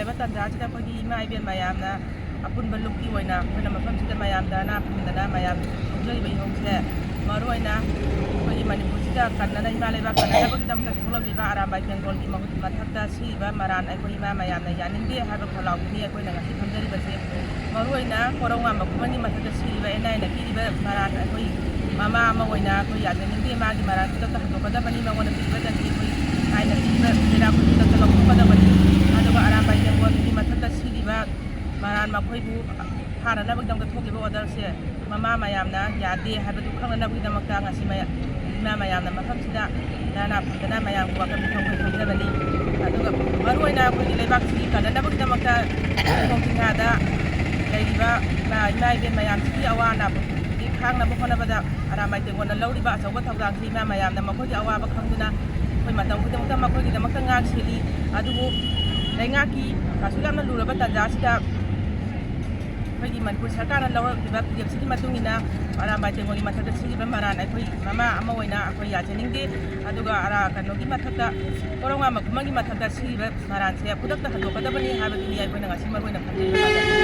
ꯂꯩꯕ ꯇꯥꯟꯖꯥꯁꯤꯗ ꯑꯩꯈꯣꯏꯒꯤ ꯏꯃꯥ ꯏꯕꯦꯜ ꯃꯌꯥꯝꯅ ꯑꯄꯨꯟꯕ ꯂꯨꯞꯀꯤ ꯑꯣꯏꯅ ꯑꯩꯈꯣꯏꯅ ꯃꯐꯝꯁꯤꯗ ꯃꯌꯥꯝꯗ ꯑꯅꯥ ꯐꯪꯗꯅ ꯃꯌꯥꯝ ꯊꯣꯛꯆꯔꯤꯕ ꯏꯍꯧꯁꯦ ꯃꯔꯨꯑꯣꯏꯅ ꯑꯩꯈꯣꯏꯒꯤ ꯃꯅꯤꯄꯨꯔꯁꯤꯗ ꯀꯟꯅꯅ ꯏꯃꯥ ꯂꯩꯕꯥꯛ ꯀꯟꯅꯅꯕꯒꯤꯗꯃꯛꯇ ꯊꯣꯛꯂꯛꯂꯤꯕ ꯑꯔꯥꯝꯕꯥꯏ ꯕꯦꯡꯒꯣꯜꯒꯤ ꯃꯊꯛꯇ ꯁꯤꯔꯤꯕ ꯃꯔꯥꯟ ꯑꯩꯈꯣꯏ ꯏꯃꯥ ꯃꯌꯥꯝꯅ ꯌꯥꯅꯤꯡꯗꯦ ꯍꯥꯏꯕ ꯈꯣꯜꯂꯥꯎꯗꯨꯅꯤ ꯑꯩꯈꯣꯏꯅ ꯉꯁꯤ ꯊꯝꯖꯔꯤꯕꯁꯦ ꯃꯔꯨꯑꯣꯏꯅ ꯀꯣꯔꯧꯉꯥꯟꯕ ꯈꯨꯃꯟꯒꯤ ꯃꯊꯛꯇ ꯁꯤꯔꯤꯕ ꯑꯦꯟ ꯄꯤꯔꯤꯕ ꯃꯔꯥꯟ ꯑꯩꯈꯣꯏ ꯃꯃꯥ ꯑꯃ ꯑꯣꯏꯅ ꯑꯩꯈꯣꯏ ꯌꯥꯖꯅꯤꯡꯗꯦ ꯃꯥꯒꯤ ꯃꯔꯥꯟ ꯈꯨꯗꯛꯇ ꯍꯟꯗꯣꯛꯀꯗꯕꯅꯤ ꯃꯉꯣꯟꯗ ꯄꯤꯔꯤꯕ ꯗꯟꯗꯤ ꯑꯩꯈꯣꯏ ꯑꯥꯏꯟꯅ ꯄꯤꯔꯤꯕ ꯄꯦꯅꯥꯜꯇꯤ ꯈꯨꯗꯛꯇ ꯂꯧꯊꯣꯛꯀꯗꯕꯅꯤ ꯑꯗꯨꯒ ꯑꯔꯥꯝꯕꯥꯏ ꯕꯦꯡꯒꯣꯜꯒꯤ ꯃꯊꯛꯇ ꯁꯤꯔꯤꯕ ꯃꯔꯥꯟ ꯃꯈꯣꯏꯕꯨ ꯐꯥꯅꯅꯕꯒꯤꯗꯃꯛꯇ ꯊꯣꯛꯂꯤꯕ ꯑꯣꯔꯗꯔꯁꯦ ꯃꯃꯥ ꯃꯌꯥꯝꯅ ꯌꯥꯗꯦ ꯍꯥꯏꯕꯗꯨ ꯈꯪꯅꯅꯕꯒꯤꯗꯃꯛꯇ ꯉꯁꯤ ꯏꯃꯥ ꯃꯌꯥꯝꯅ ꯃꯐꯝꯁꯤꯗ ꯙꯔꯅꯥ ꯐꯝꯗꯅ ꯃꯌꯥꯝꯒꯤ ꯋꯥꯀꯠ ꯃꯤꯐꯝ ꯊꯝꯖꯕꯅꯤ ꯑꯗꯨꯒ ꯃꯔꯨꯑꯣꯏꯅ ꯑꯩꯈꯣꯏꯒꯤ ꯂꯩꯕꯥꯛꯁꯤꯒꯤ ꯀꯟꯅꯅꯕꯒꯤꯗꯃꯛꯇ ꯈꯣꯡ ꯆꯤꯡꯌꯥꯗ ꯂꯩꯔꯤꯕ ꯏꯃꯥ ꯏꯕꯦꯜ ꯃꯌꯥꯝꯁꯤꯒꯤ ꯑꯋꯥ ꯑꯅꯥꯕꯒꯤ ꯈꯥꯡꯅꯕ ꯍꯣꯠꯅꯕꯗ ꯑꯔꯥꯝꯕꯥꯏ ꯕꯦꯡꯒꯣꯜꯅ ꯂꯧꯔꯤꯕ ꯑꯆꯧꯕ ꯊꯧꯗꯥꯡꯁꯤ ꯏꯃꯥ ꯃꯌꯥꯝꯅ ꯃꯈꯣꯏꯒꯤ ꯑꯋꯥꯕ ꯈꯪꯗꯨꯅ ꯑꯩꯈꯣꯏ ꯃꯇꯝ ꯈꯨꯗꯤꯡꯃꯛꯇ ꯃꯈꯣꯏꯒꯤꯗꯃꯛꯇ ꯉꯥꯛ ꯁꯦꯜꯂꯤ ꯑꯗꯨꯕꯨ ꯂꯩꯉꯥꯛꯀꯤ ꯑꯁꯨꯛ ꯌꯥꯝꯅ ꯂꯨꯔꯕ ꯇꯥꯟꯖꯥꯁꯤꯗ ꯑꯩꯈꯣꯏꯒꯤ ꯃꯅꯤꯄꯨꯔ ꯁꯔꯀꯥꯔꯅ ꯂꯧꯔꯛꯂꯤꯕ ꯐꯤꯔꯦꯞꯁꯤꯒꯤ ꯃꯇꯨꯡ ꯏꯟꯅ ꯑꯔꯥꯝꯕꯥꯏ ꯕꯦꯡꯒꯣꯜꯒꯤ ꯃꯊꯛꯇ ꯁꯤꯔꯤꯕ ꯃꯔꯥꯟ ꯑꯩꯈꯣꯏ ꯃꯃꯥ ꯑꯃ ꯑꯣꯏꯅ ꯑꯩꯈꯣꯏ ꯌꯥꯖꯅꯤꯡꯗꯦ ꯑꯗꯨꯒ ꯀꯩꯅꯣꯒꯤ ꯃꯊꯛꯇ ꯀꯣꯔꯧꯉꯥꯟꯕ ꯈꯨꯃꯟꯒꯤ ꯃꯊꯛꯇ ꯁꯤꯔꯤꯕ ꯃꯔꯥꯟꯁꯦ ꯈꯨꯗꯛꯇ ꯍꯟꯗꯣꯛꯀꯗꯕꯅꯤ ꯍꯥꯏꯕꯗꯨꯅꯤ ꯑꯩꯈꯣꯏꯅ ꯉꯁꯤ ꯃꯔꯨꯑꯣꯏꯅ ꯈꯪꯖꯔꯤꯕ